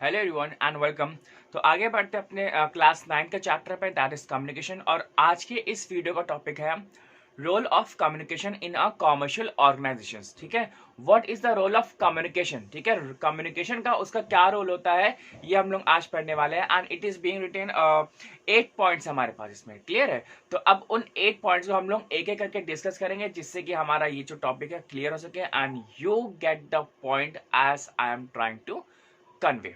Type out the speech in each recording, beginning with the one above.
Hello everyone and welcome. तो आगे बढ़ते अपने क्लास 9 के चैप्टर पे, दैट इज कम्युनिकेशन। और आज के इस वीडियो का टॉपिक है role of communication in a commercial organisations. ठीक है, what is the role of communication. ठीक है, कम्युनिकेशन का उसका क्या रोल होता है, ये हम लोग आज पढ़ने वाले हैं। And it is being written 8 points हमारे पास इसमें, क्लियर है। तो अब उन 8 पॉइंट्स को हम लोग एक एक करके डिस्कस करेंगे, जिससे कि हमारा ये जो टॉपिक है क्लियर हो सके and you get the point as I am trying to convey.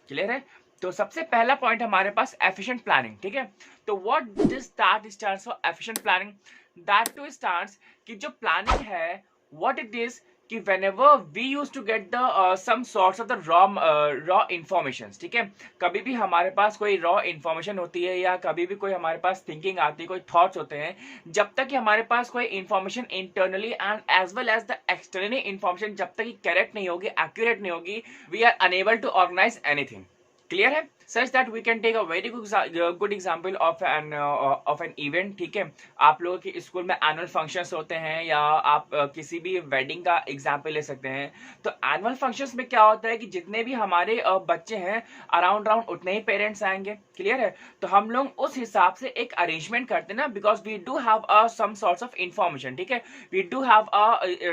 Clear है। तो सबसे पहला पॉइंट हमारे पास एफिशिएंट प्लानिंग। ठीक है, तो what this that stands for efficient planning, that too stands कि जो प्लानिंग है व्हाट इट इज कि whenever we used to get the some sorts of the raw informations। ठीक है, कभी भी हमारे पास कोई रॉ इंफॉर्मेशन होती है या कभी भी कोई हमारे पास थिंकिंग आती है, कोई थॉट्स होते हैं, जब तक कि हमारे पास कोई information internally and as well as the externally information जब तक कि करेक्ट नहीं होगी, एक्यूरेट नहीं होगी, we are unable to organise anything. Clear है। Such that we can take a very good example of an event. ठीक है, आप लोगों के स्कूल में एनुअल फंक्शंस होते हैं या आप किसी भी वेडिंग का एग्जाम्पल ले सकते हैं। तो एनुअल फंक्शंस में क्या होता है कि जितने भी हमारे बच्चे हैं अराउंड उतने ही पेरेंट्स आएंगे। क्लियर है। तो हम लोग उस हिसाब से एक अरेंजमेंट करते हैं ना, because we do have some sorts of information. ठीक है, we do have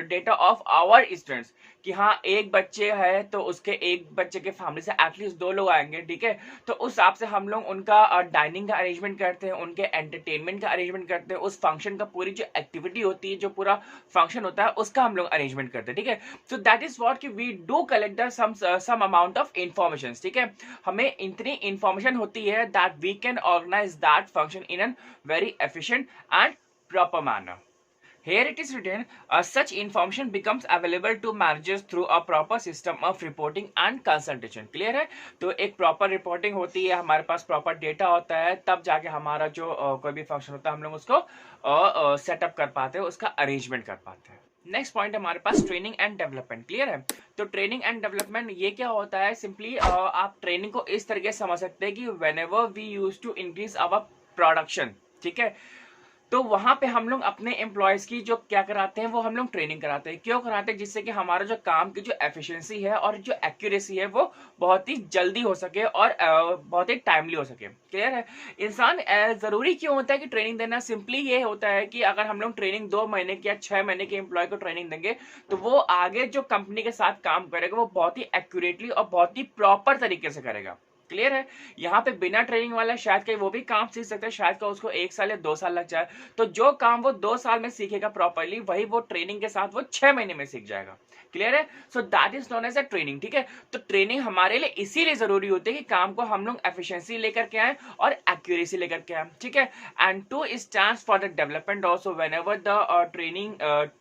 data of our students कि हाँ एक बच्चे है तो उसके एक बच्चे के फैमिली से एटलीस्ट 2 लोग आएंगे। ठीक है, तो उस हिसाब से हम लोग उनका डाइनिंग का अरेंजमेंट करते हैं, उनके एंटरटेनमेंट का अरेंजमेंट करते हैं, उस फंक्शन का पूरी जो एक्टिविटी होती है, जो पूरा फंक्शन होता है उसका हम लोग अरेंजमेंट करते हैं। ठीक है, तो दैट इज व्हाट कि we do collect the some amount of information. ठीक है, हमें इतनी इंफॉर्मेशन होती है that we can organise that function in an very efficient and proper manner. Here it is written, such information becomes available to managers through a proper system of reporting and consultation। Clear है। तो एक proper reporting होती है, हमारे पास proper data होता है, तब जाके हमारा जो कोई भी फंक्शन होता है हम लोग उसको सेटअप कर पाते हैं, उसका अरेंजमेंट कर पाते हैं। नेक्स्ट पॉइंट हमारे पास ट्रेनिंग एंड डेवलपमेंट। क्लियर है। तो ट्रेनिंग एंड डेवलपमेंट ये क्या होता है, सिंपली आप ट्रेनिंग को इस तरीके से समझ सकते हैं कि whenever we used to increase our production। ठीक है, तो वहां पे हम लोग अपने एम्प्लॉयज की जो क्या कराते हैं वो हम लोग ट्रेनिंग कराते हैं। क्यों कराते हैं, जिससे कि हमारा जो काम की जो एफिशिएंसी है और जो एक्यूरेसी है वो बहुत ही जल्दी हो सके और बहुत ही टाइमली हो सके। क्लियर है। इंसान जरूरी क्यों होता है कि ट्रेनिंग देना, सिंपली ये होता है कि अगर हम लोग ट्रेनिंग 2 महीने की या 6 महीने के एम्प्लॉय को ट्रेनिंग देंगे तो वो आगे जो कंपनी के साथ काम करेगा वो बहुत ही एक्यूरेटली और बहुत ही प्रॉपर तरीके से करेगा। क्लियर है। यहाँ पे बिना ट्रेनिंग वाला शायद कहीं वो भी काम सीख सकता है, शायद का उसको 1 साल या 2 साल लग जाए। तो जो काम वो 2 साल में सीखेगा प्रॉपरली, वही वो ट्रेनिंग के साथ वो 6 महीने में सीख जाएगा। क्लियर है। So that is known as a training. ठीक है, तो ट्रेनिंग हमारे लिए इसीलिए जरूरी होती है कि काम को हम लोग एफिशिएंसी लेकर के आए और एक्यूरेसी लेकर के आए। ठीक है, and two stands for the development also whenever the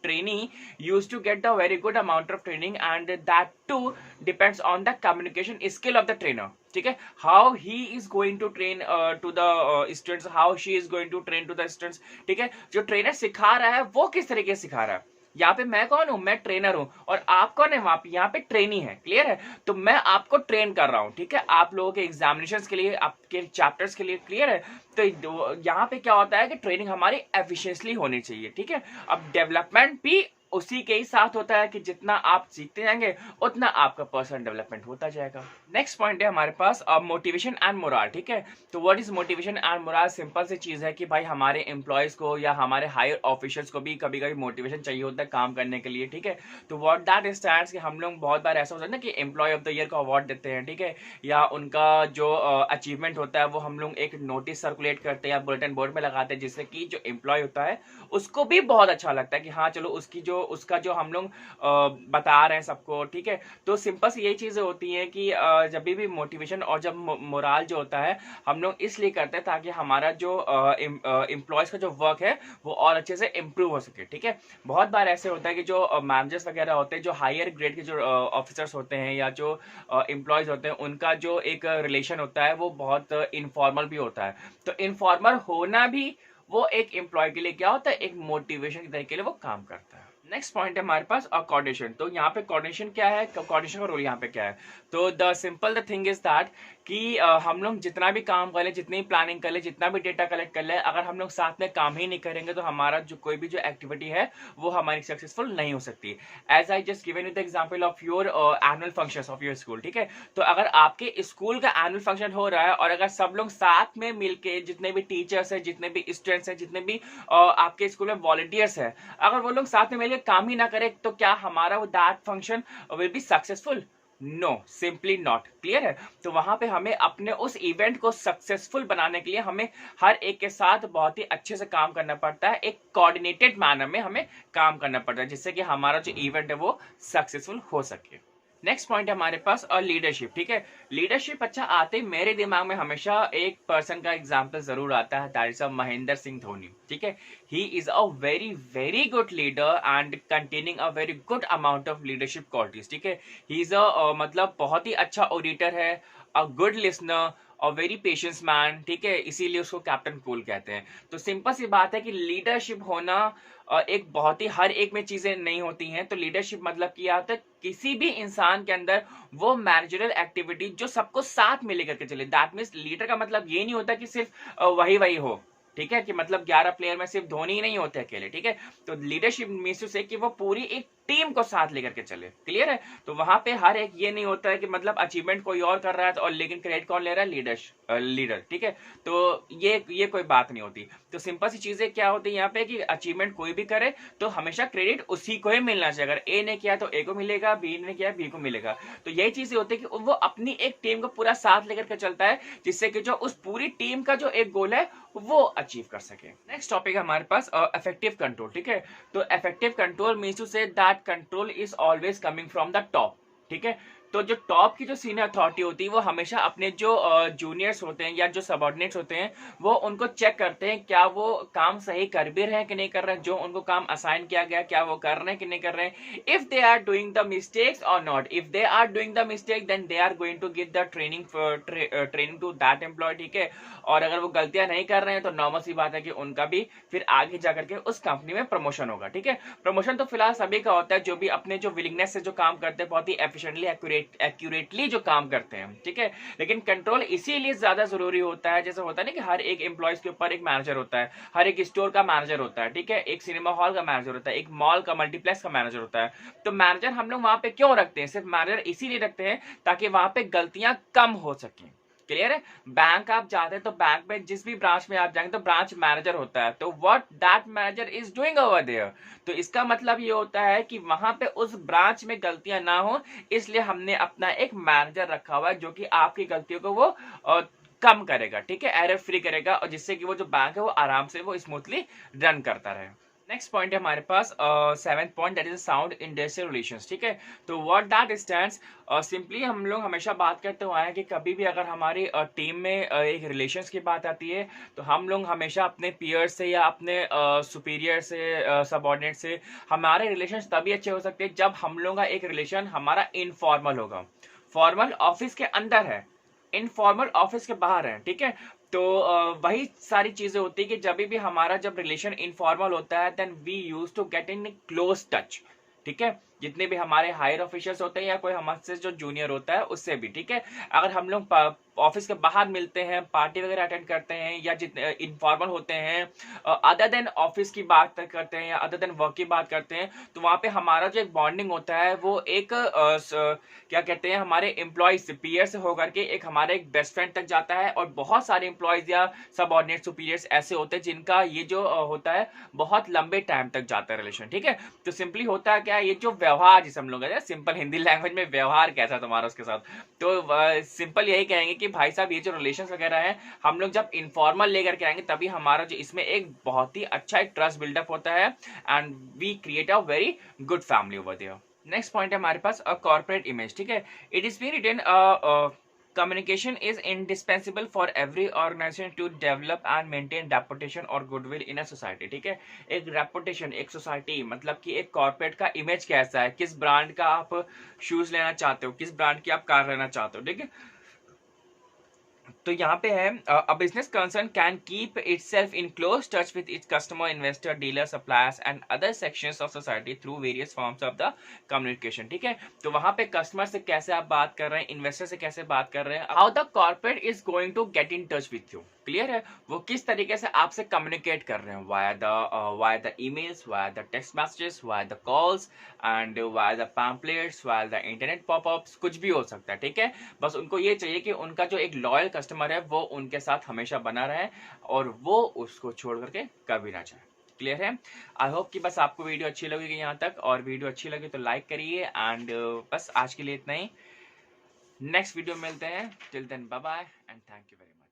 trainee used to get the very good amount of training and that too depends on the communication skill of the trainer. ठीक है, how he is going to train to the students, how she is going to train to the students. ठीक है, जो trainer सिखा रहा है वो किस तरीके से सिखा रहा है। यहाँ पे मैं कौन हूं, मैं ट्रेनर हूं और आप कौन है, वहां पे यहाँ पे ट्रेनी है। क्लियर है। तो मैं आपको ट्रेन कर रहा हूं। ठीक है, आप लोगों के एग्जामिनेशंस के लिए, आपके चैप्टर्स के लिए। क्लियर है। तो यहाँ पे क्या होता है कि ट्रेनिंग हमारी एफिशिएंटली होनी चाहिए। ठीक है, अब डेवलपमेंट भी उसी के ही साथ होता है कि जितना आप सीखते जाएंगे उतना आपका पर्सनल डेवलपमेंट होता जाएगा। नेक्स्ट पॉइंट है हमारे पास मोटिवेशन एंड मोरल। ठीक है, तो what is motivation and moral, simple सी चीज है कि भाई हमारे एम्प्लॉयज को या हमारे हायर ऑफिशियल्स को भी कभी कभी मोटिवेशन चाहिए होता है काम करने के लिए। ठीक है, तो व्हाट दैट स्टैंड्स कि हम लोग बहुत बार ऐसा होता है ना कि एम्प्लॉय ऑफ द ईयर का अवार्ड देते हैं। ठीक है, या उनका जो अचीवमेंट होता है वो हम लोग एक नोटिस सर्कुलेट करते हैं या बुलेटिन बोर्ड में लगाते हैं, जिससे कि जो एम्प्लॉय होता है उसको भी बहुत अच्छा लगता है कि हाँ चलो उसका जो हम लोग बता रहे हैं सबको। ठीक है, तो सिंपल सी यही चीजें होती हैं कि जब भी मोटिवेशन और जब मोराल जो होता है हम लोग इसलिए करते हैं ताकि हमारा जो एम्प्लॉयज का जो वर्क है वो और अच्छे से इम्प्रूव हो सके। ठीक है, बहुत बार ऐसे होता है कि जो मैनेजर्स वगैरह होते हैं, जो हायर ग्रेड के जो ऑफिसर्स होते हैं या जो एम्प्लॉयज होते हैं, उनका जो एक रिलेशन होता है वो बहुत इनफॉर्मल भी होता है। तो इनफॉर्मल होना भी वो एक एम्प्लॉय के लिए क्या होता है, एक मोटिवेशन के तरीके के लिए वो काम करता है। नेक्स्ट पॉइंट है हमारे पास कोऑर्डिनेशन। तो यहाँ पे कोऑर्डिनेशन क्या है, कोऑर्डिनेशन का रोल यहाँ पे क्या है। तो the simple the thing is that कि हम लोग जितना भी काम कर ले, जितनी भी प्लानिंग कर ले, जितना भी डेटा कलेक्ट कर ले, अगर हम लोग साथ में काम ही नहीं करेंगे तो हमारा जो कोई भी जो एक्टिविटी है वो हमारी सक्सेसफुल नहीं हो सकती। As I just given you the example of your annual functions of your school, ठीक है। तो अगर आपके स्कूल का एनुअल फंक्शन हो रहा है और अगर सब लोग साथ में मिलके, जितने भी टीचर्स हैं, जितने भी स्टूडेंट्स हैं, जितने भी आपके स्कूल में वॉलंटियर्स हैं, अगर वो लोग साथ में मिलकर काम ही ना करें तो क्या हमारा वो that function will be successful? No, simply not. Clear है? तो वहां पे हमें अपने उस इवेंट को सक्सेसफुल बनाने के लिए हमें हर एक के साथ बहुत ही अच्छे से काम करना पड़ता है, एक कोऑर्डिनेटेड मैनर में हमें काम करना पड़ता है, जिससे कि हमारा जो इवेंट है वो सक्सेसफुल हो सके। नेक्स्ट पॉइंट है हमारे पास और लीडरशिप, ठीक है। लीडरशिप अच्छा आते ही मेरे दिमाग में हमेशा एक पर्सन का एग्जांपल जरूर आता है, दैट इज महेंद्र सिंह धोनी, ठीक है। He is a very very good leader and containing a very good amount of leadership qualities, ठीक है। ही इज अ मतलब बहुत ही अच्छा ऑडिटर है, अ गुड लिसनर और वेरी पेशेंस मैन, ठीक है, इसीलिए उसको कैप्टन कूल कहते हैं। तो सिंपल सी बात है कि लीडरशिप होना एक बहुत ही हर एक में चीजें नहीं होती हैं। तो लीडरशिप मतलब क्या होता है? किसी भी इंसान के अंदर वो मैनेजरल एक्टिविटी जो सबको साथ में लेकर के चले। दैट मीन्स लीडर का मतलब ये नहीं होता कि सिर्फ वही वही हो, ठीक है, कि मतलब 11 प्लेयर में सिर्फ धोनी ही नहीं होते अकेले, ठीक है। तो लीडरशिप मीन्स से कि वो पूरी एक टीम को साथ लेकर के चले। क्लियर है? तो वहां पे हर एक ये नहीं होता है कि मतलब अचीवमेंट कोई और कर रहा है और लेकिन क्रेडिट कौन ले रहा है? लीडर, ठीक है। तो ये कोई बात नहीं होती। तो सिंपल सी चीजें क्या होती है यहाँ पे कि अचीवमेंट कोई भी करे तो हमेशा क्रेडिट उसी को ही मिलना चाहिए। अगर ए ने किया तो ए को मिलेगा, बी ने किया बी को मिलेगा। तो यही चीजें होती है कि वो अपनी एक टीम को पूरा साथ लेकर के चलता है, जिससे कि जो उस पूरी टीम का जो एक गोल है वो अचीव कर सके। नेक्स्ट टॉपिक है हमारे पास इफेक्टिव कंट्रोल, ठीक है। तो effective control means to say that control is always coming from the top, ठीक है। तो जो टॉप की जो सीनियर अथॉरिटी होती है वो हमेशा अपने जो जूनियर्स होते हैं या जो सबऑर्डिनेट्स होते हैं वो उनको चेक करते हैं क्या वो काम सही कर भी रहे हैं कि नहीं कर रहे हैं, जो उनको काम असाइन किया गया क्या वो कर रहे हैं कि नहीं कर रहे हैं। If they are doing the mistakes और not, if they are doing the mistake then they are going to give the training to that employ, ठीक है। और अगर वो गलतियां नहीं कर रहे हैं तो नॉर्मल सी बात है कि उनका भी फिर आगे जाकर के उस कंपनी में प्रमोशन होगा, ठीक है। प्रमोशन तो फिलहाल सभी का होता है जो भी अपने जो विलिंगनेस से जो काम करते हैं, बहुत ही एफिशिएंटली एक्यूरेटली जो काम करते हैं, ठीक है। लेकिन कंट्रोल इसीलिए ज्यादा जरूरी होता है, जैसे होता है ना कि हर एक एम्प्लॉयज के ऊपर एक मैनेजर होता है, हर एक स्टोर का मैनेजर होता है, ठीक है, एक सिनेमा हॉल का मैनेजर होता है, एक मॉल का मल्टीप्लेक्स का मैनेजर होता है। तो मैनेजर हम लोग वहां पे क्यों रखते हैं? सिर्फ मैनेजर इसीलिए रखते हैं ताकि वहां पे गलतियां कम हो सकें। क्लियर है? बैंक आप जाते हैं तो बैंक में जिस भी ब्रांच में आप जाएंगे तो ब्रांच मैनेजर होता है, तो what that manager is doing over there. तो इसका मतलब ये होता है कि वहां पे उस ब्रांच में गलतियां ना हो, इसलिए हमने अपना एक मैनेजर रखा हुआ है जो कि आपकी गलतियों को वो कम करेगा, ठीक है, एरर फ्री करेगा, और जिससे कि वो जो बैंक है वो आराम से वो स्मूथली रन करता रहे। नेक्स्ट पॉइंट है हमारे पास 7th point, that is sound industrial relations, ठीक है। तो व्हाट दैट स्टैंड्स, सिंपली हम लोग हमेशा बात करते हुए आए हैं कि कभी भी अगर हमारी टीम में एक रिलेशंस की बात आती है तो हम लोग हमेशा अपने पीयर से या अपने सुपीरियर से, सबऑर्डिनेट से, हमारे रिलेशंस तभी अच्छे हो सकते हैं जब हम लोगों का एक रिलेशन हमारा इनफॉर्मल होगा। फॉर्मल ऑफिस के अंदर है, इनफॉर्मल ऑफिस के बाहर है, ठीक है। तो वही सारी चीजें होती है कि जब भी हमारा जब रिलेशन इनफॉर्मल होता है then we use to get in close touch, ठीक है, जितने भी हमारे हायर ऑफिशियल्स होते हैं या कोई हमसे जो जूनियर होता है उससे भी, ठीक है। अगर हम लोग ऑफिस के बाहर मिलते हैं, पार्टी वगैरह अटेंड करते हैं या जितने इनफॉर्मल होते हैं, अदर देन ऑफिस की बात करते हैं या अदर देन वर्क की बात करते हैं, तो वहां पे हमारा जो एक बॉन्डिंग होता है वो एक क्या कहते हैं, हमारे एम्प्लॉयज पीयर से होकर के एक हमारे एक बेस्ट फ्रेंड तक जाता है। और बहुत सारे एम्प्लॉयज या सबऑर्डिनेट सुपीरियर्स ऐसे होते हैं जिनका ये जो होता है बहुत लंबे टाइम तक जाता है रिलेशन, ठीक है। तो सिंपली होता है क्या, ये जो व्यवहार जिसे हम लोग सिंपल हिंदी लैंग्वेज में व्यवहार कैसा तुम्हारा उसके साथ, तो सिंपल यही कहेंगे कि भाई साहब ये जो रिलेशंस वगैरह है हम लोग जब इनफॉर्मल लेकर के आएंगे तभी हमारा जो इसमें एक बहुत ही अच्छा एक ट्रस्ट बिल्डअप होता है and we create a very good family over there. Next point है हमारे पास कॉर्पोरेट इमेज, ठीक है। It is been written communication is indispensable for every organization to develop and maintain reputation और goodwill in a society, ठीक है। एक reputation, एक सोसाइटी मतलब कि एक कॉर्पोरेट का इमेज कैसा है, किस ब्रांड का आप शूज लेना चाहते हो, किस ब्रांड की आप कार लेना चाहते हो, ठीक है। तो यहाँ पे है a business concern can keep itself in close touch with its customer, investor, dealer, suppliers and other sections of society through various forms of the communication. ठीक है, तो वहां पे कस्टमर से कैसे आप बात कर रहे हैं, इन्वेस्टर से कैसे बात कर रहे हैं, how the corporate is going to get in touch with you. Clear है, वो किस तरीके से आपसे कम्युनिकेट कर रहे हैं, via the emails, via the text messages, via the calls and via the pamphlets, via the internet popups, कुछ भी हो सकता है। ठीक है, बस उनको ये चाहिए कि उनका जो एक लॉयल कस्टमर है वो उनके साथ हमेशा बना रहे और वो उसको छोड़ करके कभी ना जाए। क्लियर है, आई होप कि बस आपको वीडियो अच्छी लगेगी यहाँ तक, और वीडियो अच्छी लगी तो लाइक करिए एंड बस आज के लिए इतना ही। नेक्स्ट वीडियो मिलते हैं, till then bye bye and thank you very much.